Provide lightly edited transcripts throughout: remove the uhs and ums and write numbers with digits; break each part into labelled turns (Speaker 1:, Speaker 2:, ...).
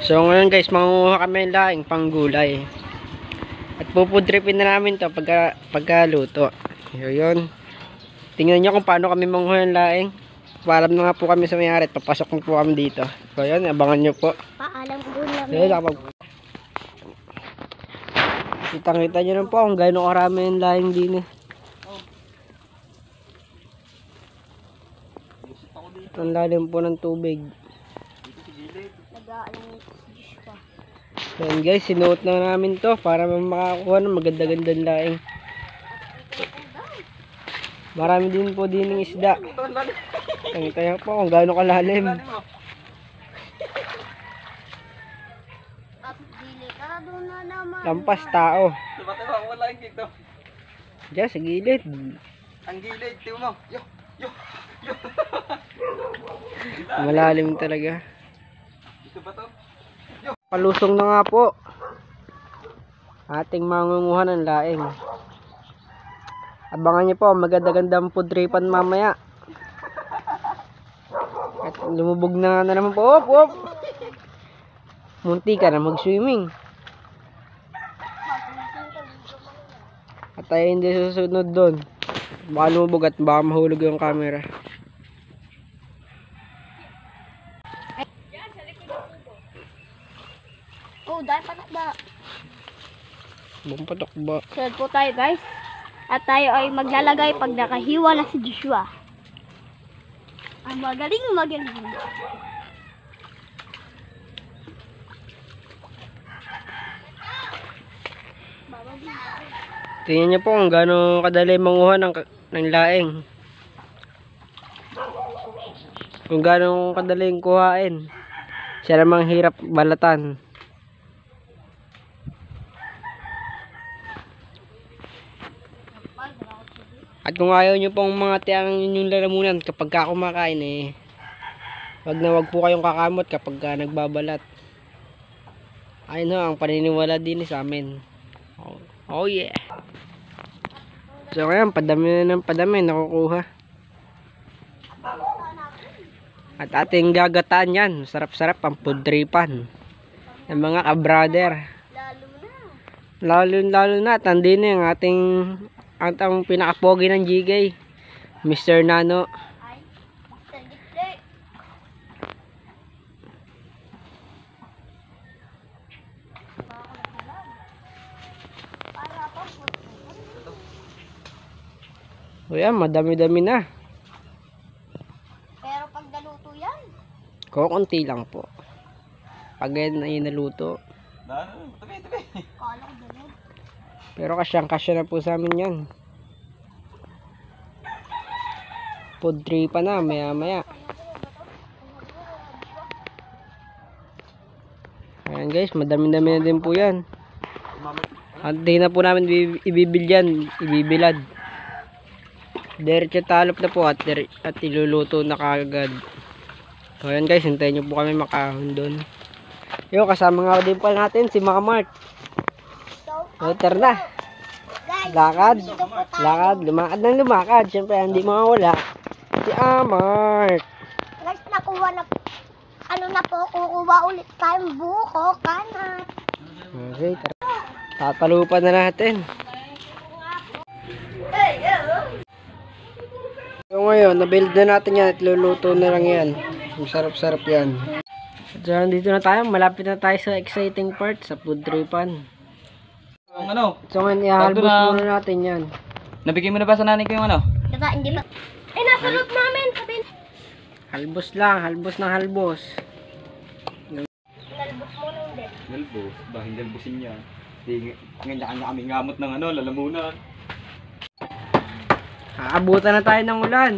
Speaker 1: So ngayon guys, mangunguha kami ng laing panggulay. At pupudripin na namin to pagkaluto. So yun. Tingnan nyo kung paano kami mangunguha ng laing. Paalam na nga po kami sa may-ari at papasok na po kami dito. So yun, abangan nyo po.
Speaker 2: Paalam po namin.
Speaker 1: So yun, kitang-kita nyo lang po kung gaano karami yung laing din eh. Ang lalim po ng tubig. Yan guys, sinuot na namin to para makakuha ng maganda-gandang laing. Marami din po din ng isda. Tangitaya po kung gaano kalalim. Lampas tao. Diyan sa gilid.
Speaker 3: Ang gilid, tiyo mo. Yo.
Speaker 1: Malalim talaga.
Speaker 3: Ito ba to?
Speaker 1: Palusong na nga po. Ating mangunguha ng laing. Abangan niyo po, maganda-gandang pudripan mamaya. At lumubog na naman po. Op. Munti ka na mag-swimming. At tayo hindi susunod doon. Baka lumubog at baka mahulog yung camera.
Speaker 2: Oh, dahil patok ba?
Speaker 1: Bang patok ba?
Speaker 2: Sunod po tayo guys. At tayo ay maglalagay pag nakahiwa na si Joshua. Ang magaling.
Speaker 1: Tingnan niyo po kung gaano kadali manguha ng laing. Kung gaano kadaling kuhain. Siya namang hirap balatan. At kung ayaw nyo pong mga tiyang yung lalamunan kapag kumakain eh, wag po kayong kakamot kapag nagbabalat. Ayun ho, ang paniniwala din sa amin. Oh yeah. So ngayon, padami na ng padami nakukuha. At ating gagataan yan. Sarap-sarap ang pudripan ng mga ka-brother. Lalo na. Tandi na yung ating ang pinakapogi ng GK, Mr. Nano. O yan, madami-dami na.
Speaker 2: Pero pag naluto yan,
Speaker 1: Kukunti lang po. Pag yan ay naluto.
Speaker 3: Tabi.
Speaker 2: kalang dalog.
Speaker 1: Pero kasyang-kasya na po sa amin yan. Pudripan na, maya-maya. Ayan guys, madami-dami na din po yan. At di na po namin ibibilad. Diretso talop na po at iluluto na kagad. So ayan guys, hintayin nyo po kami makahon doon. Yo, kasama nga din pala natin si Mama Mark. Water na. Lakad. Lumakad ng lumakad. Siyempre, hindi mawawala si Mark.
Speaker 2: Guys, nakuha na kukuha ulit tayong buko, kanat.
Speaker 1: Okay, tatalupan na natin. So ngayon, nabuild na natin yan at luluto na lang yan. Masarap-sarap yan. So dito na tayo, malapit na tayo sa exciting part, sa pudripan. So ngayon, ihalbos muna natin yan.
Speaker 3: Nabigay mo na ba sa nanay ko yung ano?
Speaker 2: Diba, hindi ba? Ay, nasa loob namin. Sabihin.
Speaker 1: Halbos lang, halbos ng halbos.
Speaker 2: Nalbos mo nung din.
Speaker 3: Nalbos? Dahil nalbosin niya. Kanya-kanya kami ngamot ng lalamunan.
Speaker 1: Aabutan na tayo ng ulan.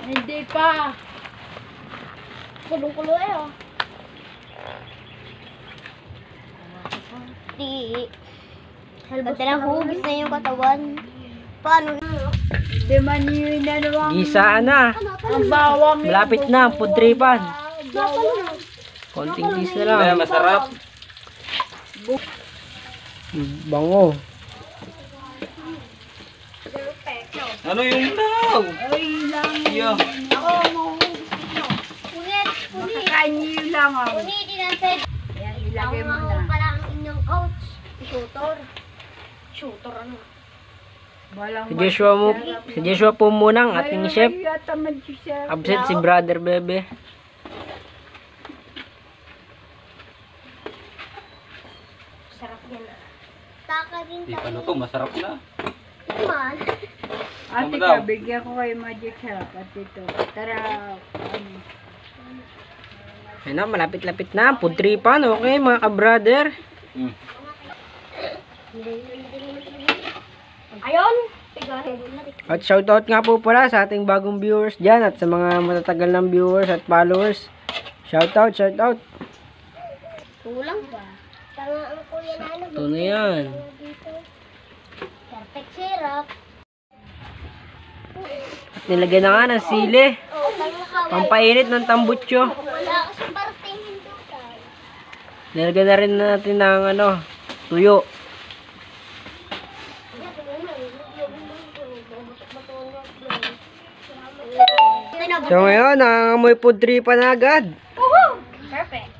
Speaker 2: Hindi pa. Kulong-kulo oh. Pagka nahugis na yung katawan. Paano na? Di man yun na naman.
Speaker 1: Gisaan na.
Speaker 2: Ang bawang.
Speaker 1: Malapit na, pudripan. Konting tis na lang.
Speaker 3: Kaya masarap.
Speaker 1: Bango.
Speaker 3: Ano yung daw?
Speaker 2: Ay lang.
Speaker 3: Iyo.
Speaker 2: Ako, mahuhugis nyo. Punit. Makakain nyo lang ako. Punitin natin.
Speaker 4: ilagay mo
Speaker 2: Ako
Speaker 4: na.
Speaker 2: pala ang inyong coach. Shooter. Shooter ano?
Speaker 4: Walang
Speaker 1: Si Joshua po muna ang ating chef.
Speaker 4: Yata mag-chef.
Speaker 1: Absent si Brother Bebe.
Speaker 2: Sarap yan ah. Taka din
Speaker 3: Di pa
Speaker 2: tayo.
Speaker 3: luto, masarap na.
Speaker 2: Man.
Speaker 4: Ate
Speaker 3: Ano daw?
Speaker 4: ka, bigyan ko kayo magic sarap at ito. Tara,
Speaker 1: Ayun na, malapit-lapit na. Pudripan, okay mga ka-brother.
Speaker 3: Mm.
Speaker 2: Ayun!
Speaker 1: At shoutout nga po pala sa ating bagong viewers dyan at sa mga matatagal ng viewers at followers. Shoutout, shoutout.
Speaker 2: Kulang ba? Tanga ang kuya na ano.
Speaker 1: Ito na yan.
Speaker 2: Dito. Perfect syrup.
Speaker 1: At nilagyan na nga ng sili.
Speaker 2: Oh, tanga ka.
Speaker 1: Pampainit ng tambutso.
Speaker 2: Wala kasi parating hindi tayo.
Speaker 1: Nilagyan na rin natin ng tuyo. So ngayon, nangangamoy pudripan na agad.
Speaker 2: Perfect.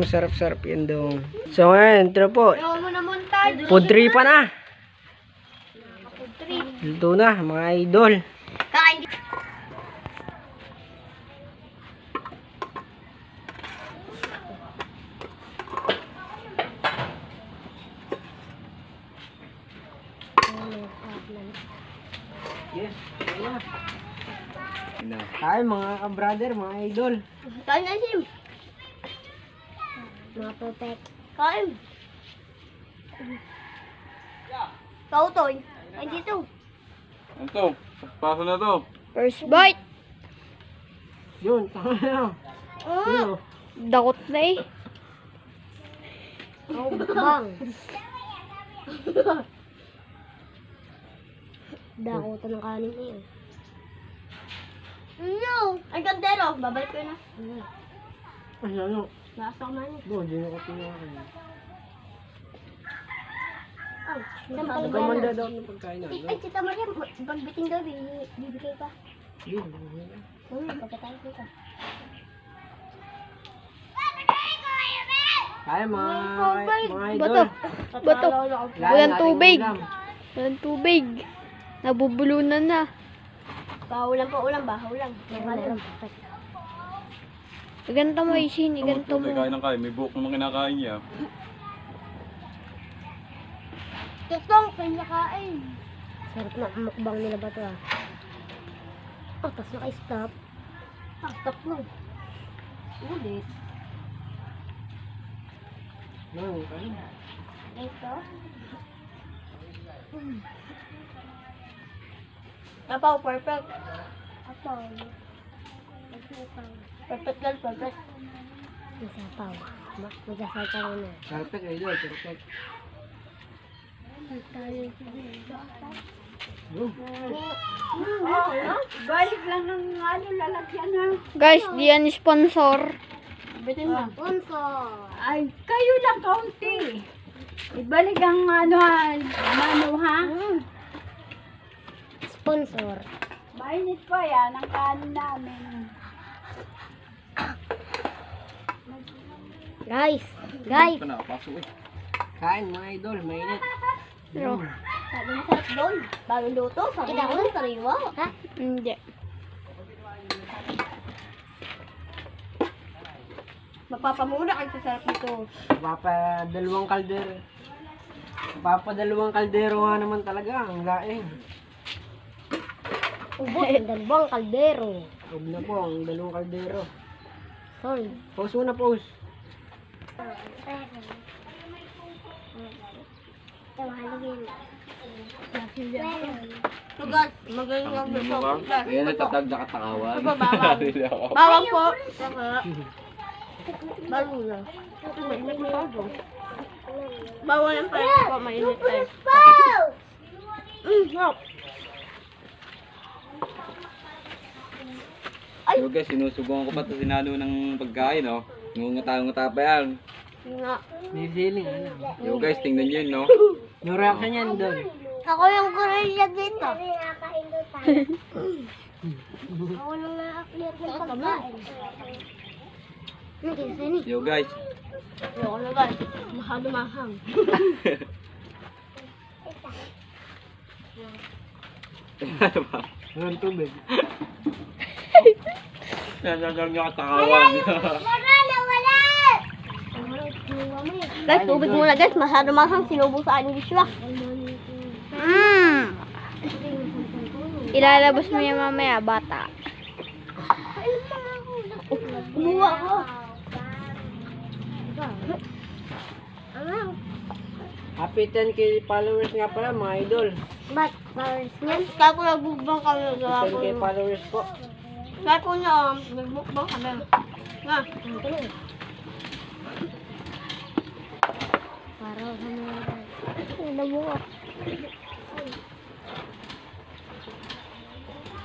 Speaker 1: Sarap-sarap yan dong. So ngayon, ito na po.
Speaker 2: Ayaw mo na montage.
Speaker 1: Pudripan na. Luto na, mga idol.
Speaker 2: Kain.
Speaker 1: Yes, tayo mga ka-brother, mga idol.
Speaker 2: Kain na sim. Mga perfect. Kain. Kautoy. Ay dito.
Speaker 3: Ito, paso na to.
Speaker 2: First bite.
Speaker 1: Yun, tama na. Yun, oh.
Speaker 2: Dakot na eh. Oh, bang. Dakotan ng kanin na yun. No! Ay, gandero. Babalik ko na.
Speaker 1: Ay, ano?
Speaker 2: Nasa ka man.
Speaker 1: Bo, di na ko pinakain.
Speaker 2: Ay,
Speaker 1: Nagamanda daw ng pagkain na.
Speaker 2: Ay, Tita Maria, pagbiting daw, bibigay pa.
Speaker 1: Yun,
Speaker 2: Pagkatapos nito.
Speaker 1: kaya mga idol.
Speaker 2: Bato. Bato.
Speaker 1: Wala
Speaker 2: Walang
Speaker 1: nating
Speaker 2: tubig.
Speaker 1: ulam.
Speaker 2: Walang tubig. Nabubulunan na. Bahulan pa ulam, bahulan. Ganito mo, Isin. Ganito mo.
Speaker 3: Kain ng kain, may buhok naman kinakain niya.
Speaker 2: Tutong, pinakain. Sarap na mukbang nila ba ito ah. Oh, tapos naka-stop. Stop mo. Ulit.
Speaker 1: No, kain.
Speaker 2: Ito. Apaw, perfect. Apaw. Perfect lang, perfect. Masapaw. Magasapaw na.
Speaker 1: Perfect idol, perfect.
Speaker 4: balik lang ng lalagyan na.
Speaker 2: Guys, di yan sponsor. Bitin na. Sponsor.
Speaker 4: Ay, kayo lang kaunti. Ibalik ang ha?
Speaker 2: Sponsor.
Speaker 4: Mainit pa yan ang kanin namin.
Speaker 2: Guys, guys.
Speaker 3: Ito na, paso eh.
Speaker 1: Kain mga idol, mainit.
Speaker 2: Pero, sabi mo sarap doon. Bagong luto, sabi mo doon, sariwa. Ha? Hindi. Mapapamuna kayo sa sarap nito.
Speaker 1: Papadalawang kaldero. Papadalawang kaldero nga naman talaga, ang laing.
Speaker 2: Ubos ang dalawang kaldero.
Speaker 1: Huwag na po, ang dalawang kaldero.
Speaker 2: Sorry.
Speaker 1: Pause muna, pause.
Speaker 2: So guys, magaling ang luto.
Speaker 3: Ayan, natatag na katawan.
Speaker 2: Bawang po. Bawang na. Bawang lang pala po, mainit tayo. Sarap.
Speaker 3: So guys, sinusubukan ko pa ito sinalo ng pagkain, no? Ngungata-ngata pa yan.
Speaker 2: Nga.
Speaker 1: May feeling, ano?
Speaker 3: Yo guys, tingnan nyo yun, no?
Speaker 1: Yung reaction yan doon.
Speaker 2: Ako yung gorilla dito. Ako nang na-clear ng pagkain.
Speaker 3: Yo guys.
Speaker 2: Ayoko na guys. Masyado mahang.
Speaker 3: Ano ba?
Speaker 1: Walang tubig.
Speaker 3: Nandiyan niya katawan.
Speaker 2: Guys, tubig muna guys. Masyado mahang. Sinubo sa akin Joshua. Ilalabas mo yan mamaya, bata. Kumuha ko.
Speaker 1: Happy 10k followers nga pala mga idol.
Speaker 2: Ba't followers niyan? Kaya po nagbukbang kami.
Speaker 1: 10k followers po.
Speaker 2: Kaya po niya, nagbukbang kami. Nga. Para kami. Ano mo ko?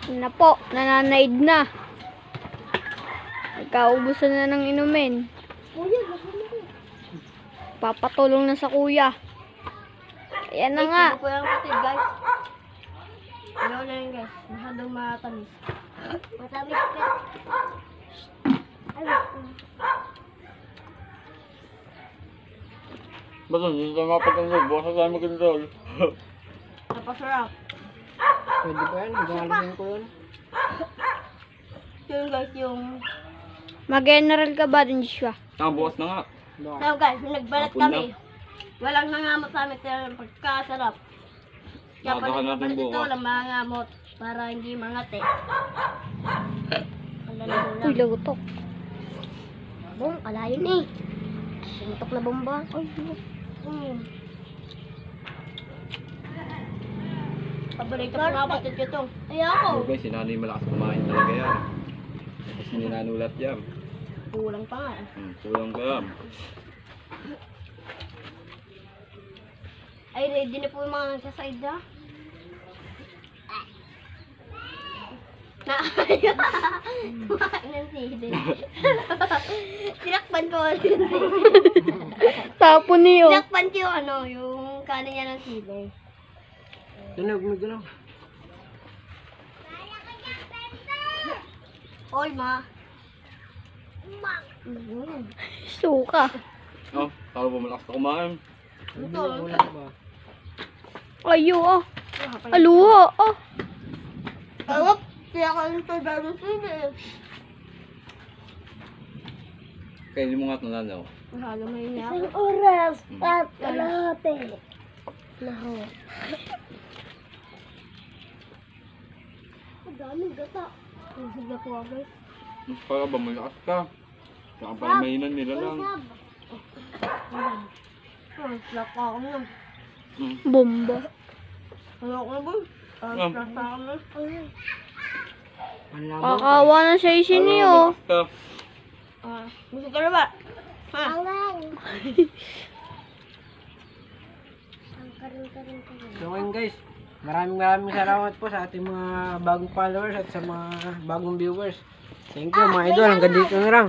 Speaker 2: Na po, nananaid na. Nagkaubusan na ng inumin. Papatulong na sa kuya. Ayan na nga. Ito po yung kapatid, guys. Ayaw na yun, guys. Masyadong matamis. Matamis ka.
Speaker 3: Ba't hindi ka mapagandol? Bukas na tayo magandol.
Speaker 2: Napasarap.
Speaker 1: Pwede ba yan? Gagawin ko yun.
Speaker 2: Yun, guys, yung... Mag-general ka ba din, Joshua?
Speaker 3: Bukas na nga.
Speaker 1: Bakit?
Speaker 2: So, guys, nung nagbalat
Speaker 3: Hapon
Speaker 2: kami. Walang nangamot sa amin kaya pagkasarap. Kaya
Speaker 3: Nakakan
Speaker 2: pala
Speaker 3: natin
Speaker 2: ito,
Speaker 3: bukas.
Speaker 2: walang mangamot para hindi mangate. Uy, lagutok. Bong, kalayon eh. Lagutok na bomba. Ay, paborito ko nga kapatid ko ito. Ayoko.
Speaker 3: Yo guys, si nanay malakas kumain talaga yan. Kasi ninanulat yan.
Speaker 2: Kulang pa nga.
Speaker 3: Kulang ka yan.
Speaker 2: Ay, ready na po yung mga nagsasaid na. Kumain ng sili. Sinakpan ko rin.
Speaker 4: Tapon niyo.
Speaker 2: Sinakpan ko yung ano, yung kanin niya ng sili.
Speaker 1: Tunog mo gano'n.
Speaker 2: Oy, ma.
Speaker 4: Suka.
Speaker 3: Oh, talo ba malakas na kumain?
Speaker 2: Ito.
Speaker 1: Wala ba?
Speaker 4: Ayo ah. Aluha ah.
Speaker 2: Awap, kaya ka yung tagal ng sili.
Speaker 3: Kainin mo nga ito nanaw.
Speaker 2: Mahalo mo yun niya.
Speaker 4: Oras at kalahati.
Speaker 2: Naho. Ang daming gata. Ang sigla ko guys.
Speaker 3: Para ba malakas ka? Saka parang mahinan nila lang.
Speaker 2: Slap ako na.
Speaker 4: Bomba.
Speaker 2: Ano ko na ba? Slap ako na.
Speaker 1: Ang labo.
Speaker 4: Kakawa na siya isin niyo.
Speaker 3: Malakas ka.
Speaker 2: Gusto ka na ba? Ha?
Speaker 1: So ngayon guys, maraming salamat po sa ating mga bagong followers at sa mga bagong viewers. Thank you mga idol, hanggang dito na lang.